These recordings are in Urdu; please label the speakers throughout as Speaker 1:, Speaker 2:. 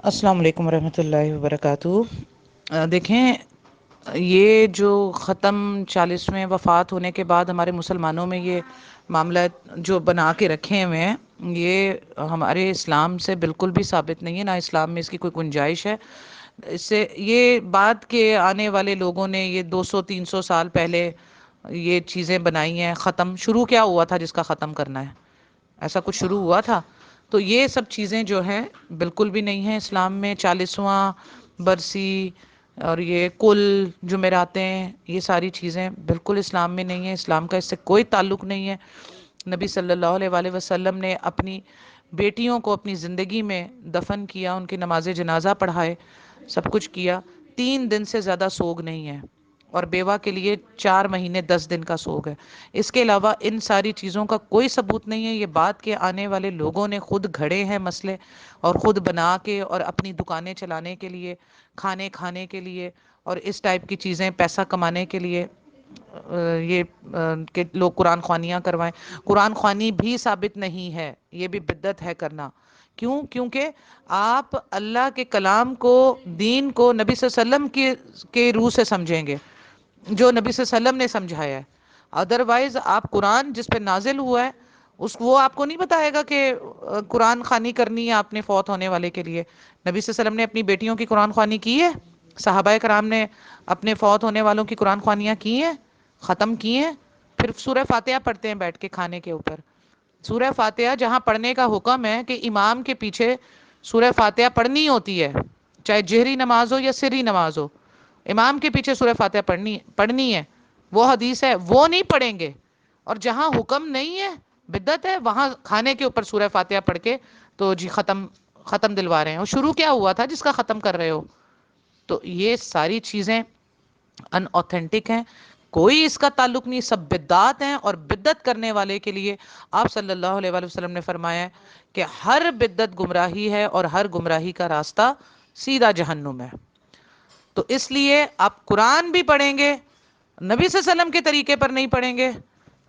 Speaker 1: السلام علیکم ورحمۃ اللہ وبرکاتہ۔ دیکھیں، یہ جو ختم 40ویں وفات ہونے کے بعد ہمارے مسلمانوں میں یہ معاملہ جو بنا کے رکھے ہوئے ہیں، یہ ہمارے اسلام سے بالکل بھی ثابت نہیں ہے، نہ اسلام میں اس کی کوئی گنجائش ہے۔ اس سے یہ بات کہ آنے والے لوگوں نے یہ 200 300 سال پہلے یہ چیزیں بنائی ہیں، ختم شروع کیا ہوا تھا جس کا ختم کرنا ہے؟ ایسا کچھ شروع ہوا تھا؟ تو یہ سب چیزیں جو ہیں بالکل بھی نہیں ہیں اسلام میں۔ 40واں برسی اور یہ کل جمعراتیں، یہ ساری چیزیں بالکل اسلام میں نہیں ہیں، اسلام کا اس سے کوئی تعلق نہیں ہے۔ نبی صلی اللہ علیہ وآلہ وسلم نے اپنی بیٹیوں کو اپنی زندگی میں دفن کیا، ان کی نماز جنازہ پڑھائے، سب کچھ کیا۔ 3 دن سے زیادہ سوگ نہیں ہے، اور بیوہ کے لیے 4 مہینے 10 دن کا سوگ ہے۔ اس کے علاوہ ان ساری چیزوں کا کوئی ثبوت نہیں ہے۔ یہ بات کہ آنے والے لوگوں نے خود گھڑے ہیں مسئلے، اور خود بنا کے، اور اپنی دکانیں چلانے کے لیے، کھانے کھانے کے لیے، اور اس ٹائپ کی چیزیں پیسہ کمانے کے لیے یہ کہ لوگ قرآن خوانیاں کروائیں۔ قرآن خوانی بھی ثابت نہیں ہے، یہ بھی بدعت ہے کرنا۔ کیوں؟ کیونکہ آپ اللہ کے کلام کو، دین کو نبی صلی اللہ علیہ وسلم کے روح سے سمجھیں گے، جو نبی صلی اللہ علیہ وسلم نے سمجھایا ہے۔ ادروائز آپ قرآن جس پہ نازل ہوا ہے، وہ آپ کو نہیں بتائے گا کہ قرآن خوانی کرنی ہے آپ نے فوت ہونے والے کے لیے۔ نبی صلی اللہ علیہ وسلم نے اپنی بیٹیوں کی قرآن خوانی کی ہے؟ صحابہ کرام نے اپنے فوت ہونے والوں کی قرآن خوانیاں کی ہیں؟ ختم کی ہیں؟ پھر سورہ فاتحہ پڑھتے ہیں بیٹھ کے کھانے کے اوپر۔ سورہ فاتحہ جہاں پڑھنے کا حکم ہے کہ امام کے پیچھے سورہ فاتحہ پڑھنی ہوتی ہے، چاہے جہری نماز ہو یا سری نماز ہو، امام کے پیچھے سورہ فاتحہ پڑھنی ہے، وہ حدیث ہے، وہ نہیں پڑھیں گے۔ اور جہاں حکم نہیں ہے، بدعت ہے، وہاں کھانے کے اوپر سورہ فاتحہ پڑھ کے تو جی ختم دلوا رہے ہیں۔ اور شروع کیا ہوا تھا جس کا ختم کر رہے ہو؟ تو یہ ساری چیزیں ان اوتھینٹک ہیں، کوئی اس کا تعلق نہیں، سب بدعات ہیں۔ اور بدعت کرنے والے کے لیے آپ صلی اللہ علیہ وآلہ وسلم نے فرمایا ہے کہ ہر بدعت گمراہی ہے، اور ہر گمراہی کا راستہ سیدھا جہنم ہے۔ تو اس لیے آپ قرآن بھی پڑھیں گے، نبی صلی اللہ علیہ وسلم کے طریقے پر نہیں پڑھیں گے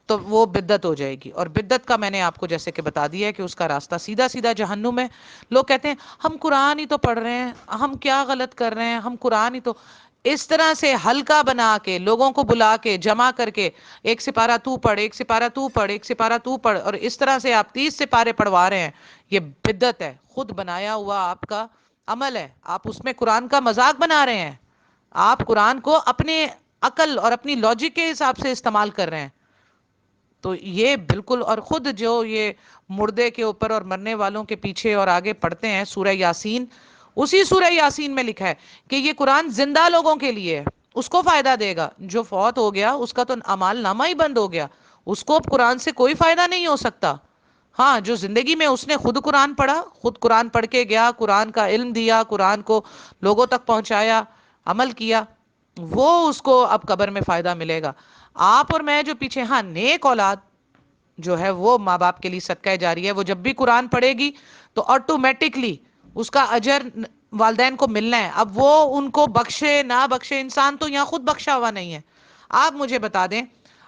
Speaker 1: تو وہ بدعت ہو جائے گی۔ اور بدعت کا میں نے آپ کو جیسے کہ بتا دیا ہے کہ اس کا راستہ سیدھا سیدھا جہنم ہے۔ لوگ کہتے ہیں ہم قرآن ہی تو پڑھ رہے ہیں، ہم کیا غلط کر رہے ہیں، ہم قرآن ہی تو، اس طرح سے ہلکا بنا کے لوگوں کو بلا کے جمع کر کے ایک سپارہ تو پڑھ، ایک سپارہ تو پڑھ، ایک سپارہ تو پڑھ، اور اس طرح سے آپ 30 سپارے پڑھوا رہے ہیں، یہ بدعت ہے، خود بنایا ہوا آپ کا عمل ہے۔ آپ اس میں قرآن کا مذاق بنا رہے ہیں، آپ قرآن کو اپنے عقل اور اپنی لاجک کے حساب سے استعمال کر رہے ہیں۔ تو یہ بالکل، اور خود جو یہ مردے کے اوپر اور مرنے والوں کے پیچھے اور آگے پڑھتے ہیں سورہ یاسین، اسی سورہ یاسین میں لکھا ہے کہ یہ قرآن زندہ لوگوں کے لیے ہے، اس کو فائدہ دے گا۔ جو فوت ہو گیا اس کا تو اعمال نامہ ہی بند ہو گیا، اس کو اب قرآن سے کوئی فائدہ نہیں ہو سکتا۔ ہاں، جو زندگی میں اس نے خود قرآن پڑھا، خود قرآن پڑھ کے گیا، قرآن کا علم دیا، قرآن کو لوگوں تک پہنچایا، عمل کیا، وہ اس کو اب قبر میں فائدہ ملے گا۔ آپ اور میں جو پیچھے، ہاں نیک اولاد جو ہے وہ ماں باپ کے لیے صدقہ جاری ہے، وہ جب بھی قرآن پڑھے گی تو آٹومیٹکلی اس کا اجر والدین کو ملنا ہے۔ اب وہ ان کو بخشے نہ بخشے، انسان تو یہاں خود بخشا ہوا نہیں ہے۔ آپ مجھے بتا دیں،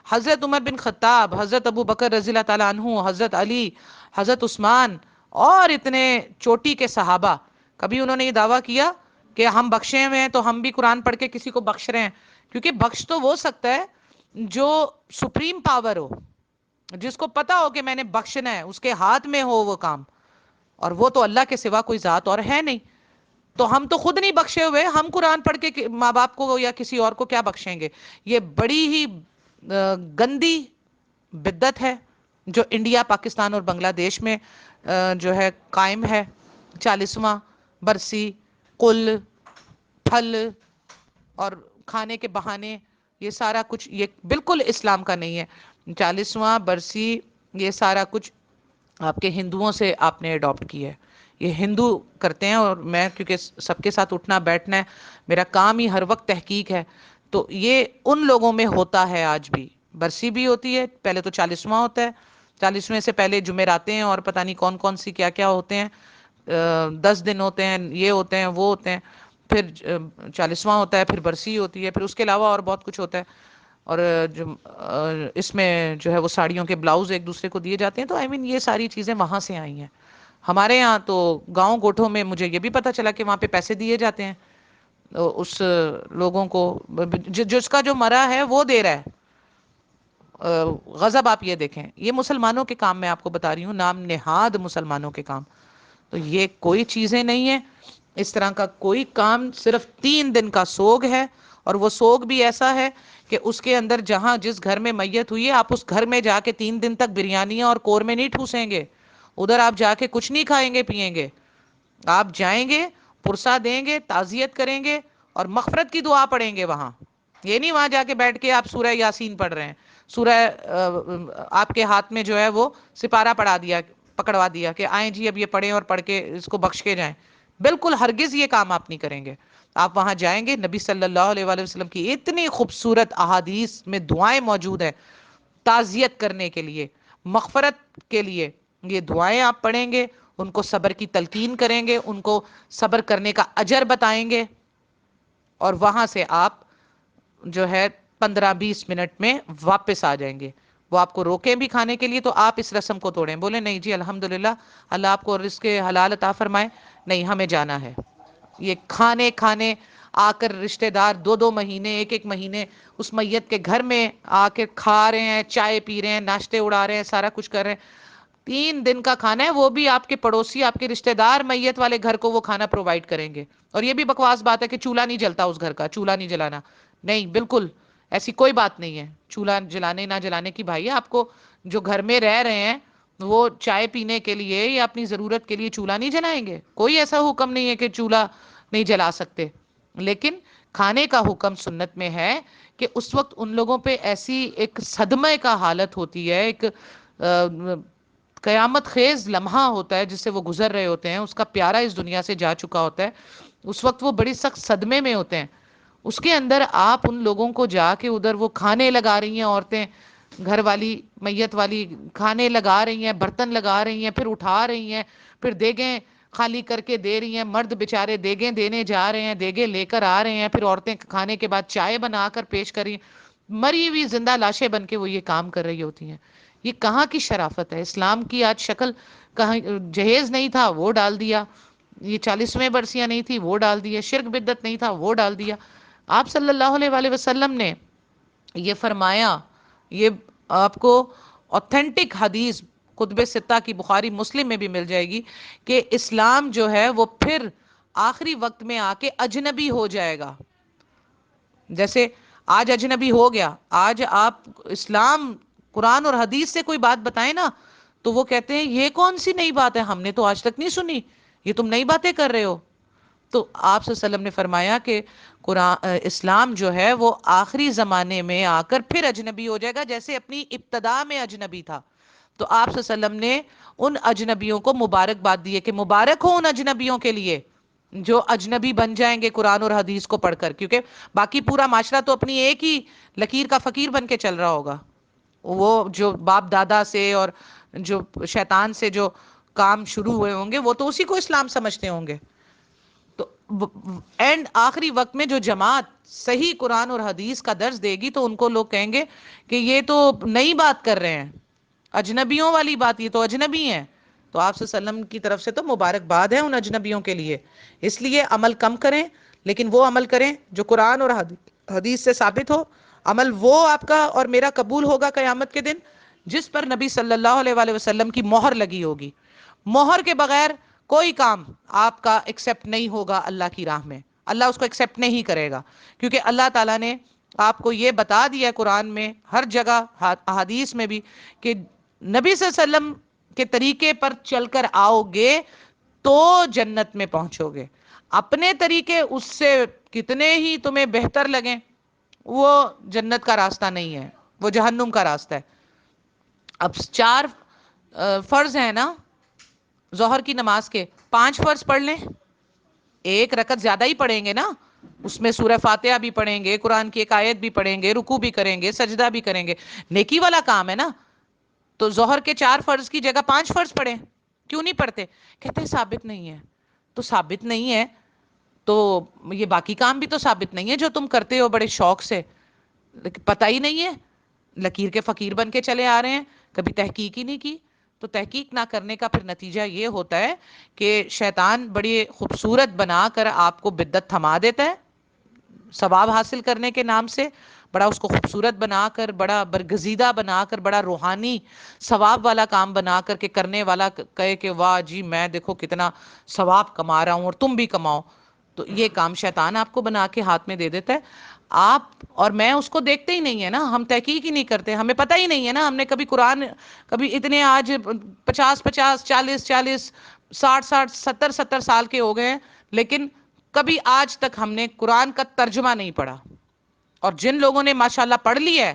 Speaker 1: حضرت عمر بن خطاب، حضرت ابو بکر رضی اللہ تعالیٰ عنہ، حضرت علی، حضرت عثمان، اور اتنے چوٹی کے صحابہ، کبھی انہوں نے یہ دعویٰ کیا کہ ہم بخشے ہوئے ہیں تو ہم بھی قرآن پڑھ کے کسی کو بخش رہے ہیں؟ کیونکہ بخش تو وہ سکتا ہے جو سپریم پاور ہو، جس کو پتا ہو کہ میں نے بخشنا ہے، اس کے ہاتھ میں ہو وہ کام، اور وہ تو اللہ کے سوا کوئی ذات اور ہے نہیں۔ تو ہم تو خود نہیں بخشے ہوئے، ہم قرآن پڑھ کے ماں باپ کو یا کسی اور کو کیا بخشیں گے؟ یہ بڑی ہی گندی بدعت ہے جو انڈیا، پاکستان اور بنگلہ دیش میں جو ہے قائم ہے۔ 40واں برسی، قل، پھل اور کھانے کے بہانے، یہ سارا کچھ یہ بالکل اسلام کا نہیں ہے۔ 40واں برسی، یہ سارا کچھ آپ کے ہندوؤں سے آپ نے اڈاپٹ کیا ہے، یہ ہندو کرتے ہیں، اور میں کیونکہ سب کے ساتھ اٹھنا بیٹھنا ہے، میرا کام ہی ہر وقت تحقیق ہے، تو یہ ان لوگوں میں ہوتا ہے آج بھی۔ برسی بھی ہوتی ہے، پہلے تو 40واں ہوتا ہے، 40ویں سے پہلے جمعراتیں ہیں اور پتہ نہیں کون کون سی کیا کیا ہوتے ہیں، 10 دن ہوتے ہیں، یہ ہوتے ہیں، وہ ہوتے ہیں، پھر 40واں ہوتا ہے، پھر برسی ہوتی ہے، پھر اس کے علاوہ اور بہت کچھ ہوتا ہے۔ اور جو اس میں جو ہے وہ ساڑیوں کے بلاؤز ایک دوسرے کو دیے جاتے ہیں، تو آئی مین یہ ساری چیزیں وہاں سے آئی ہیں۔ ہمارے یہاں تو گاؤں گوٹھوں میں مجھے یہ بھی پتا چلا کہ وہاں پہ پیسے دیے جاتے ہیں اس لوگوں کو، جس کا جو مرا ہے وہ دے رہا ہے غضب۔ آپ یہ دیکھیں، یہ مسلمانوں کے کام میں آپ کو بتا رہی ہوں، نام نہاد مسلمانوں کے کام، تو یہ کوئی چیزیں نہیں ہیں اس طرح کا کوئی کام۔ صرف 3 دن کا سوگ ہے، اور وہ سوگ بھی ایسا ہے کہ اس کے اندر جہاں جس گھر میں میت ہوئی ہے، آپ اس گھر میں جا کے 3 دن تک بریانیاں اور قورمے نہیں ٹھوسیں گے، ادھر آپ جا کے کچھ نہیں کھائیں گے پیئیں گے، آپ جائیں گے، پرسہ دیں گے، تعزیت کریں گے اور مغفرت کی دعا پڑھیں گے وہاں۔ یہ نہیں وہاں جا کے بیٹھ کے آپ سورہ یاسین پڑھ رہے ہیں، سورہ آپ کے ہاتھ میں جو ہے وہ سپارہ پکڑوا دیا کہ آئیں جی اب یہ پڑھیں اور پڑھ کے اس کو بخش کے جائیں۔ بالکل ہرگز یہ کام آپ نہیں کریں گے۔ آپ وہاں جائیں گے، نبی صلی اللہ علیہ وآلہ وسلم کی اتنی خوبصورت احادیث میں دعائیں موجود ہیں تعزیت کرنے کے لیے، مغفرت کے لیے، یہ دعائیں آپ پڑھیں گے، ان کو صبر کی تلقین کریں گے، ان کو صبر کرنے کا اجر بتائیں گے، اور وہاں سے آپ جو ہے 15-20 منٹ میں واپس آ جائیں گے۔ وہ آپ کو روکیں بھی کھانے کے لیے تو آپ اس رسم کو توڑیں، بولے نہیں جی الحمدللہ اللہ آپ کو رزق حلال عطا فرمائے، نہیں ہمیں جانا ہے۔ یہ کھانے کھانے آ کر رشتہ دار 2-2 مہینے 1-1 مہینے اس میت کے گھر میں آ کے کھا رہے ہیں، چائے پی رہے ہیں، ناشتے اڑا رہے ہیں، سارا کچھ کر رہے ہیں۔ 3 دن کا کھانا ہے، وہ بھی آپ کے پڑوسی، آپ کے رشتہ دار میت والے گھر کو وہ کھانا پرووائڈ کریں گے۔ اور یہ بھی بکواس بات ہے کہ چولہا نہیں جلتا اس گھر کا، چولہا نہیں جلانا، نہیں بالکل ایسی کوئی بات نہیں ہے۔ چولہا جلانے نہ جلانے کی بھائی آپ کو جو گھر میں رہ رہے ہیں وہ چائے پینے کے لیے یا اپنی ضرورت کے لیے چولہا نہیں جلائیں گے، کوئی ایسا حکم نہیں ہے کہ چولہا نہیں جلا سکتے، لیکن کھانے کا حکم سنت میں ہے کہ اس وقت ان لوگوں پہ ایسی ایک صدمے کا حالت ہوتی ہے، ایک قیامت خیز لمحہ ہوتا ہے جس سے وہ گزر رہے ہوتے ہیں، اس کا پیارا اس دنیا سے جا چکا ہوتا ہے، اس وقت وہ بڑی سخت صدمے میں ہوتے ہیں۔ اس کے اندر آپ ان لوگوں کو جا کے ادھر وہ کھانے لگا رہی ہیں عورتیں، گھر والی میت والی کھانے لگا رہی ہیں، برتن لگا رہی ہیں، پھر اٹھا رہی ہیں، پھر دیگیں خالی کر کے دے رہی ہیں، مرد بےچارے دیگیں دینے جا رہے ہیں، دیگیں لے کر آ رہے ہیں، پھر عورتیں کھانے کے بعد چائے بنا کر پیش کر رہی ہیں، مری ہوئی زندہ لاشیں بن کے وہ یہ کام کر رہی ہوتی ہیں۔ یہ کہاں کی شرافت ہے؟ اسلام کی آج شکل کہاں، جہیز نہیں تھا وہ ڈال دیا، یہ 40ویں برسیاں نہیں تھی وہ ڈال دیا، شرک بدعت نہیں تھا وہ ڈال دیا۔ آپ صلی اللہ علیہ وآلہ وسلم نے یہ فرمایا، یہ آپ کو اوتھینٹک حدیث کتب ستہ کی بخاری مسلم میں بھی مل جائے گی کہ اسلام جو ہے وہ پھر آخری وقت میں آ کے اجنبی ہو جائے گا۔ جیسے آج اجنبی ہو گیا، آج آپ اسلام قرآن اور حدیث سے کوئی بات بتائیں نا تو وہ کہتے ہیں یہ کون سی نئی بات ہے، ہم نے تو آج تک نہیں سنی، یہ تم نئی باتیں کر رہے ہو۔ تو آپ صلی اللہ علیہ وسلم نے فرمایا کہ اسلام جو ہے وہ آخری زمانے میں آ کر پھر اجنبی ہو جائے گا، جیسے اپنی ابتدا میں اجنبی تھا۔ تو آپ صلی اللہ علیہ وسلم نے ان اجنبیوں کو مبارکباد دی ہے کہ مبارک ہو ان اجنبیوں کے لیے جو اجنبی بن جائیں گے قرآن اور حدیث کو پڑھ کر، کیونکہ باقی پورا معاشرہ تو اپنی ایک ہی لکیر کا فقیر بن کے چل رہا ہوگا۔ وہ جو باپ دادا سے اور جو شیطان سے جو کام شروع ہوئے ہوں گے وہ تو اسی کو اسلام سمجھتے ہوں گے۔ تو اینڈ آخری وقت میں جو جماعت صحیح قرآن اور حدیث کا درس دے گی تو ان کو لوگ کہیں گے کہ یہ تو نئی بات کر رہے ہیں، اجنبیوں والی بات، یہ تو اجنبی ہیں۔ تو آپ صلی اللہ علیہ وسلم کی طرف سے تو مبارکباد ہے ان اجنبیوں کے لیے۔ اس لیے عمل کم کریں، لیکن وہ عمل کریں جو قرآن اور حدیث سے ثابت ہو۔ عمل وہ آپ کا اور میرا قبول ہوگا قیامت کے دن جس پر نبی صلی اللہ علیہ وآلہ وسلم کی مہر لگی ہوگی۔ مہر کے بغیر کوئی کام آپ کا ایکسپٹ نہیں ہوگا اللہ کی راہ میں، اللہ اس کو ایکسپٹ نہیں کرے گا، کیونکہ اللہ تعالیٰ نے آپ کو یہ بتا دیا ہے قرآن میں ہر جگہ، احادیث میں بھی، کہ نبی صلی اللہ علیہ وسلم کے طریقے پر چل کر آؤ گے تو جنت میں پہنچو گے، اپنے طریقے اس سے کتنے ہی تمہیں بہتر لگیں وہ جنت کا راستہ نہیں ہے، وہ جہنم کا راستہ ہے۔ اب 4 فرض ہیں نا ظہر کی نماز کے، 5 فرض پڑھ لیں، 1 رکعت زیادہ ہی پڑھیں گے نا، اس میں سورہ فاتحہ بھی پڑھیں گے، قرآن کی ایک آیت بھی پڑھیں گے، رکوع بھی کریں گے، سجدہ بھی کریں گے، نیکی والا کام ہے نا۔ تو ظہر کے 4 فرض کی جگہ 5 فرض پڑھیں، کیوں نہیں پڑھتے؟ کہتے ہیں ثابت نہیں ہے۔ تو ثابت نہیں ہے تو یہ باقی کام بھی تو ثابت نہیں ہے جو تم کرتے ہو بڑے شوق سے، لیکن پتہ ہی نہیں ہے، لکیر کے فقیر بن کے چلے آ رہے ہیں، کبھی تحقیق ہی نہیں کی۔ تو تحقیق نہ کرنے کا پھر نتیجہ یہ ہوتا ہے کہ شیطان بڑی خوبصورت بنا کر آپ کو بدعت تھما دیتا ہے ثواب حاصل کرنے کے نام سے، بڑا اس کو خوبصورت بنا کر، بڑا برگزیدہ بنا کر، بڑا روحانی ثواب والا کام بنا کر کے کرنے والا کہے کہ واہ جی میں دیکھو کتنا ثواب کما رہا ہوں اور تم بھی کماؤ. تو یہ کام شیطان آپ کو بنا کے ہاتھ میں دے دیتا ہے. آپ اور میں اس کو دیکھتے ہی نہیں ہے نا، ہم تحقیق ہی نہیں کرتے، ہمیں پتہ ہی نہیں ہے نا، ہم نے کبھی قرآن کبھی اتنے آج 50 50 40 40 60 60 70 سال کے ہو گئے ہیں، لیکن کبھی آج تک ہم نے قرآن کا ترجمہ نہیں پڑھا. اور جن لوگوں نے ماشاءاللہ پڑھ لی ہے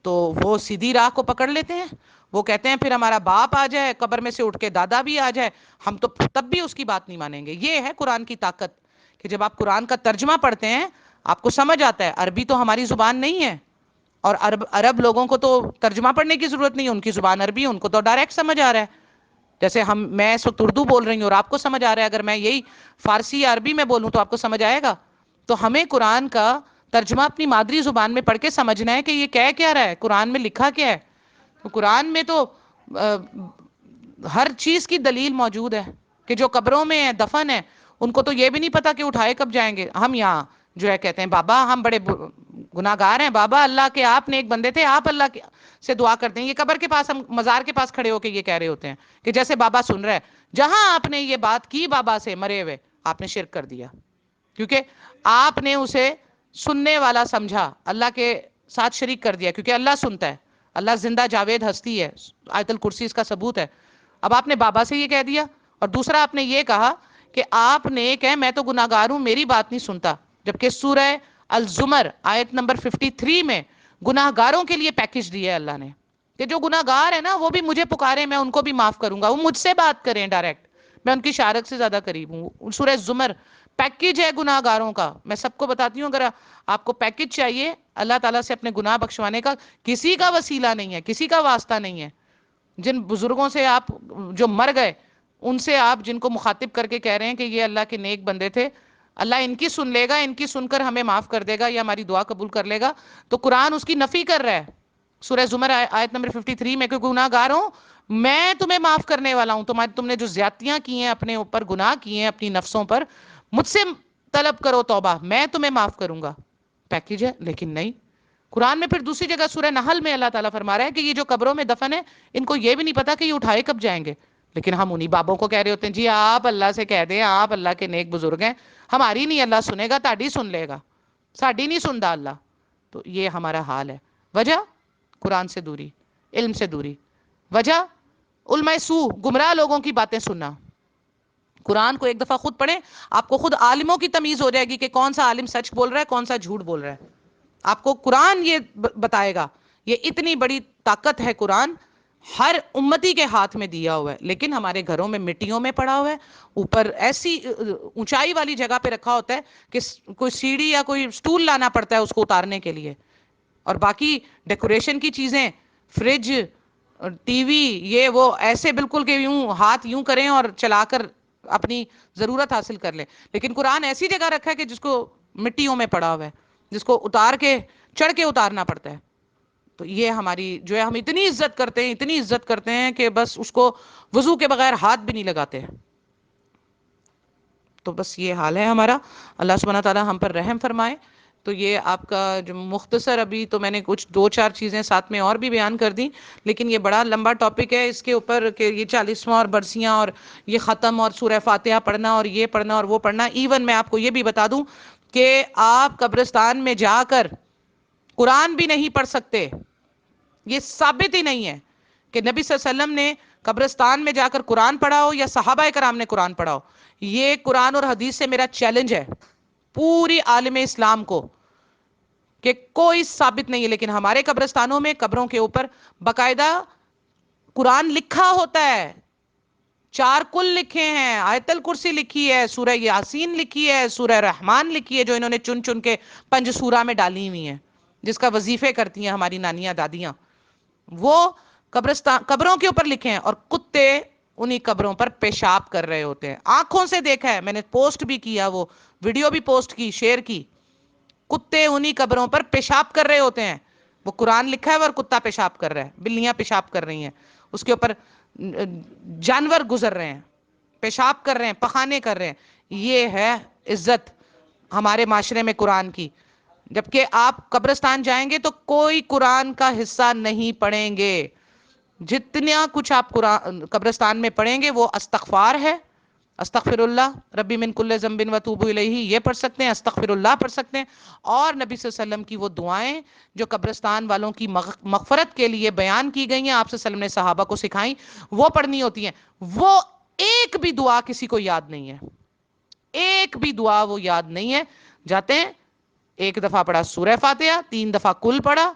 Speaker 1: تو وہ سیدھی راہ کو پکڑ لیتے ہیں. وہ کہتے ہیں پھر ہمارا باپ آ جائے قبر میں سے اٹھ کے، دادا بھی آ جائے، ہم تو تب بھی اس کی بات نہیں مانیں گے. یہ ہے قرآن کی طاقت کہ جب آپ قرآن کا ترجمہ پڑھتے ہیں آپ کو سمجھ آتا ہے. عربی تو ہماری زبان نہیں ہے، اور عرب لوگوں کو تو ترجمہ پڑھنے کی ضرورت نہیں ہے، ان کی زبان عربی ہے، ان کو تو ڈائریکٹ سمجھ آ رہا ہے. جیسے میں اس وقت اردو بول رہی ہوں اور آپ کو سمجھ آ رہا ہے، اگر میں یہی فارسی یا عربی میں بولوں تو آپ کو سمجھ آئے گا. تو ہمیں قرآن کا ترجمہ اپنی مادری زبان میں پڑھ کے سمجھنا ہے کہ یہ کہہ کیا رہا ہے، قرآن میں لکھا کیا ہے. تو قرآن میں تو ہر چیز کی دلیل موجود ہے کہ جو قبروں میں ہے، دفن ہے، ان کو تو یہ بھی نہیں پتا کہ اٹھائے کب جائیں گے. ہم یہاں جو ہے کہتے ہیں بابا ہم بڑے گناہ گار ہیں، بابا اللہ کے آپ نے ایک بندے تھے، آپ اللہ کے سے دعا کرتے ہیں. یہ قبر کے پاس، ہم مزار کے پاس کھڑے ہو کے یہ کہہ رہے ہوتے ہیں کہ جیسے بابا سن رہا ہے. جہاں آپ نے یہ بات کی بابا سے مرے ہوئے، آپ نے شرک کر دیا، کیونکہ آپ نے اسے سننے والا سمجھا، اللہ کے ساتھ شریک کر دیا. کیونکہ اللہ سنتا ہے، اللہ زندہ جاوید ہستی ہے، آیت الکرسی اس کا ثبوت ہے. اب آپ نے بابا سے یہ کہہ دیا. اور دوسرا آپ نے یہ کہا کہ آپ نے کہ میں تو گناہ گار ہوں، میری بات نہیں سنتا، جبکہ سورہ الزمر آیت نمبر 53 میں گناہ گاروں کے لیے پیکج دیا ہے اللہ نے کہ جو گناہ گار ہے نا وہ بھی مجھے پکارے، میں ان کو بھی معاف کروں گا، وہ مجھ سے بات کریں ڈائریکٹ، میں ان کی شارک سے زیادہ قریب ہوں. سورہ زمر پیکج ہے گناہ گاروں کا. میں سب کو بتاتی ہوں، اگر آپ کو پیکج چاہیے اللہ تعالیٰ سے اپنے گناہ بخشوانے کا، کسی کا وسیلہ نہیں ہے، کسی کا واسطہ نہیں ہے. جن بزرگوں سے آپ جو مر گئے، ان سے آپ جن کو مخاطب کر کے کہہ رہے ہیں کہ یہ اللہ کے نیک بندے تھے، اللہ ان کی سن لے گا، ان کی سن کر ہمیں معاف کر دے گا یا ہماری دعا قبول کر لے گا، تو قرآن اس کی نفی کر رہا ہے. سورہ زمر آیت نمبر 53 میں کہ گناہ گاروں میں تمہیں معاف کرنے والا ہوں، تم نے جو زیادتیاں کی ہیں، اپنے اوپر گناہ کیے ہیں، اپنی نفسوں پر، مجھ سے طلب کرو توبہ، میں تمہیں معاف کروں گا. پیکج ہے. لیکن نہیں، قرآن میں پھر دوسری جگہ سورہ نحل میں اللہ تعالیٰ فرما رہا ہے کہ یہ جو قبروں میں دفن ہے ان کو یہ بھی نہیں پتا کہ یہ اٹھائے کب جائیں گے. لیکن ہم انہی بابوں کو کہہ رہے ہوتے ہیں جی آپ اللہ سے کہہ دیں، آپ اللہ کے نیک بزرگ ہیں، ہماری نہیں اللہ سنے گا، تاڑی سن لے گا، ساڑی نہیں سندا اللہ. تو یہ ہمارا حال ہے. وجہ قرآن سے دوری، علم سے دوری. وجہ علماء سو، گمراہ لوگوں کی باتیں سننا. قرآن کو ایک دفعہ خود پڑھیں، آپ کو خود عالموں کی تمیز ہو جائے گی کہ کون سا عالم سچ بول رہا ہے، کون سا جھوٹ بول رہا ہے. آپ کو قرآن یہ بتائے گا. یہ اتنی بڑی طاقت ہے قرآن، ہر امتی کے ہاتھ میں دیا ہوا ہے، لیکن ہمارے گھروں میں مٹیوں میں پڑا ہوا ہے، اوپر ایسی اونچائی والی جگہ پہ رکھا ہوتا ہے کہ کوئی سیڑھی یا کوئی سٹول لانا پڑتا ہے اس کو اتارنے کے لیے. اور باقی ڈیکوریشن کی چیزیں، فریج، ٹی وی، یہ وہ ایسے بالکل کہ یوں ہاتھ یوں کریں اور چلا کر اپنی ضرورت حاصل کر لیں. لیکن قرآن ایسی جگہ رکھا ہے کہ جس کو مٹیوں میں پڑا ہوا ہے، جس کو اتار کے چڑھ کے اتارنا پڑتا ہے. تو یہ ہماری جو ہے، ہم اتنی عزت کرتے ہیں، اتنی عزت کرتے ہیں کہ بس اس کو وضو کے بغیر ہاتھ بھی نہیں لگاتے. تو بس یہ حال ہے ہمارا. اللہ سبحانہ تعالیٰ ہم پر رحم فرمائے. تو یہ آپ کا جو مختصر، ابھی تو میں نے کچھ 2 4 چیزیں ساتھ میں اور بھی بیان کر دیں، لیکن یہ بڑا لمبا ٹاپک ہے. اس کے اوپر کہ یہ 40واں اور برسیاں اور یہ ختم اور سورہ فاتحہ پڑھنا اور یہ پڑھنا اور وہ پڑھنا. ایون میں آپ کو یہ بھی بتا دوں کہ آپ قبرستان میں جا کر قرآن بھی نہیں پڑھ سکتے. یہ ثابت ہی نہیں ہے کہ نبی صلی اللہ علیہ وسلم نے قبرستان میں جا کر قرآن پڑھا ہو یا صحابہ کرام نے قرآن پڑھا ہو. یہ قرآن اور حدیث سے میرا چیلنج ہے پوری عالم اسلام کو کہ کوئی ثابت نہیں ہے. لیکن ہمارے قبرستانوں میں قبروں کے اوپر باقاعدہ قرآن لکھا ہوتا ہے. 4 کل لکھے ہیں، آیت الکرسی لکھی ہے، سورہ یاسین لکھی ہے، سورہ رحمان لکھی ہے، جو انہوں نے چن چن کے پنج سورہ میں ڈالی ہوئی ہیں، جس کا وظیفے کرتی ہیں ہماری نانیاں دادیاں. وہ قبرستان قبروں کے اوپر لکھے ہیں، اور کتے انہی قبروں پر پیشاب کر رہے ہوتے ہیں. آنکھوں سے دیکھا ہے میں نے، پوسٹ بھی کیا، وہ ویڈیو بھی پوسٹ کی، شیئر کی. کتے انہی قبروں پر پیشاب کر رہے ہوتے ہیں. وہ قرآن لکھا ہے اور کتا پیشاب کر رہا ہے، بلیاں پیشاب کر رہی ہیں اس کے اوپر. جانور گزر رہے ہیں، پیشاب کر رہے ہیں، پخانے کر رہے ہیں، یہ ہے عزت ہمارے معاشرے میں قرآن کی. جبکہ آپ قبرستان جائیں گے تو کوئی قرآن کا حصہ نہیں پڑھیں گے. جتنا کچھ آپ قرآن قبرستان میں پڑھیں گے وہ استغفار ہے، استغفر اللہ ربی من کل ذنب وتوب الیہ، یہ پڑھ سکتے ہیں، استغفر اللہ پڑھ سکتے ہیں، اور نبی صلی اللہ علیہ وسلم کی وہ دعائیں جو قبرستان والوں کی مغفرت کے لیے بیان کی گئی ہیں، آپ صلی اللہ علیہ وسلم نے صحابہ کو سکھائیں، وہ پڑھنی ہوتی ہیں. وہ ایک بھی دعا کسی کو یاد نہیں ہے، ایک بھی دعا وہ یاد نہیں ہے. جاتے ہیں، ایک دفعہ پڑھا سورہ فاتحہ، 3 دفعہ کل پڑھا،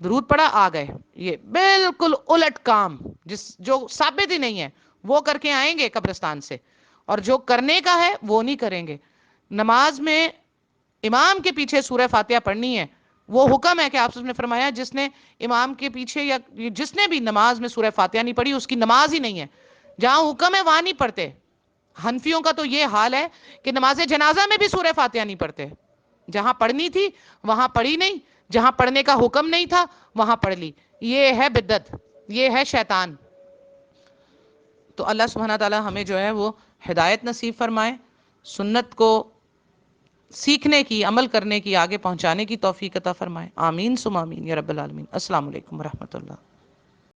Speaker 1: درود پڑھا، آ گئے. یہ بالکل الٹ کام جو ثابت ہی نہیں ہے وہ کر کے آئیں گے قبرستان سے، اور جو کرنے کا ہے وہ نہیں کریں گے. نماز میں امام کے پیچھے سورہ فاتحہ پڑھنی ہے، وہ حکم ہے کہ آپ نے فرمایا جس نے امام کے پیچھے یا جس نے بھی نماز میں سورہ فاتحہ نہیں پڑھی اس کی نماز ہی نہیں ہے. جہاں حکم ہے وہاں نہیں پڑھتے. حنفیوں کا تو یہ حال ہے کہ نماز جنازہ میں بھی سورہ فاتحہ نہیں پڑھتے. جہاں پڑھنی تھی وہاں پڑھی نہیں، جہاں پڑھنے کا حکم نہیں تھا وہاں پڑھ لی. یہ ہے بدعت، یہ ہے شیطان. تو اللہ سبحانہ تعالی ہمیں جو ہے وہ ہدایت نصیب فرمائے، سنت کو سیکھنے کی، عمل کرنے کی، آگے پہنچانے کی توفیق عطا فرمائے. آمین ثم آمین یا رب العالمین. السلام علیکم ورحمۃ اللہ.